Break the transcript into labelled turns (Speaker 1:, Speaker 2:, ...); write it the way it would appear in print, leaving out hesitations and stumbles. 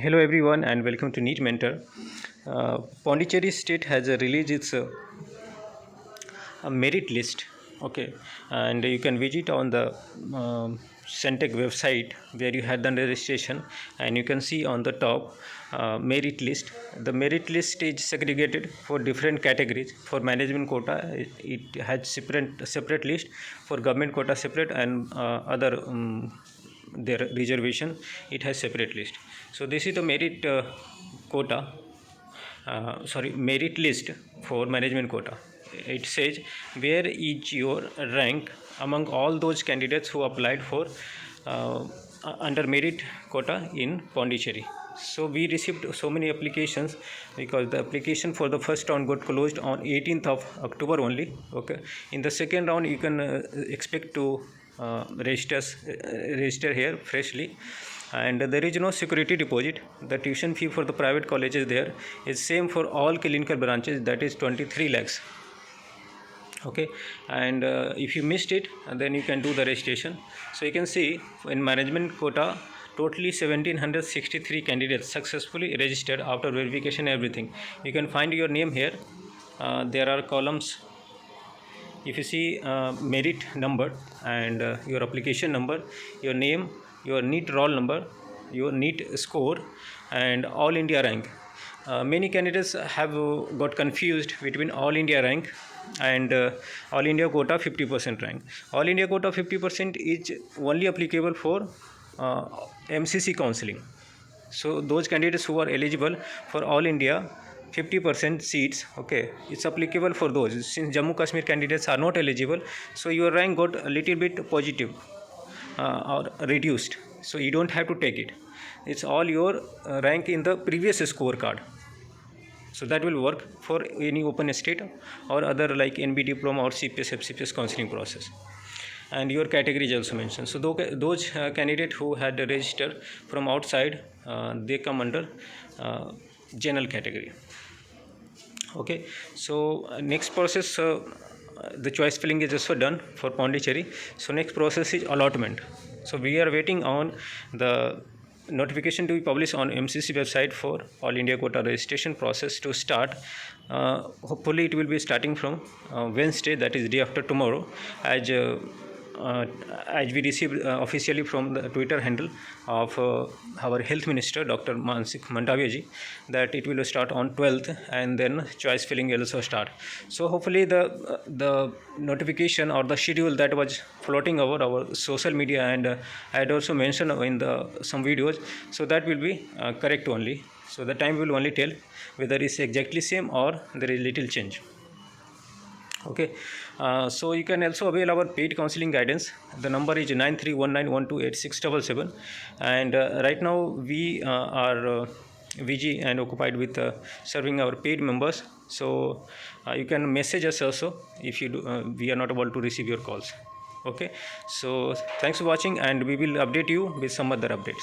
Speaker 1: Hello everyone and welcome to NEET Mentor. Pondicherry State has released its a merit list. Okay, and you can visit on the Centec website where you had done registration, and you can see on the top merit list. The merit list is segregated for different categories. For management quota, it has separate list. For government quota separate, and other their reservation, it has separate list. So this is the merit quota. Merit list for management quota. It says where is your rank among all those candidates who applied for under merit quota in Pondicherry. So we received so many applications because the application for the first round got closed on 18th of October only. Okay, in the second round you can expect to register here freshly, and there is no security deposit. The tuition fee for the private colleges there is same for all clinical branches, that is 23 lakhs. Okay, and if you missed it, then you can do the registration. So you can see in management quota totally 1763 candidates successfully registered after verification everything. You can find your name here. There are columns. If you see merit number and your application number, your name, your NEET roll number, your NEET score, and all India rank. Many candidates have got confused between all India rank and all India quota 50% rank. All India quota 50% is only applicable for MCC counseling. So those candidates who are eligible for all India 50% seats, okay, it's applicable for those. Since Jammu Kashmir candidates are not eligible, so your rank got a little bit positive or reduced, so you don't have to take it. It's all your rank in the previous scorecard. So that will work for any open state or other like NB diploma or CPS FCPS counseling process. And your category is also mentioned. So those candidates who had registered from outside, they come under general category. Okay, so next process, the choice filling is also done for Pondicherry. So next process is allotment. So we are waiting on the notification to be published on MCC website for all India quota registration process to start. Hopefully it will be starting from Wednesday, that is day after tomorrow, as we received officially from the Twitter handle of our health minister Dr. Mansukh Mandaviya ji, that it will start on 12th, and then choice filling will also start. So hopefully the notification or the schedule that was floating over our social media, and I had also mentioned in some videos, so that will be correct only. So the time will only tell whether it's exactly same or there is little change. Okay, so you can also avail our paid counseling guidance. The number is 9319128677, and right now we are busy and occupied with serving our paid members. So you can message us also if we are not able to receive your calls. Okay, so thanks for watching, and we will update you with some other updates.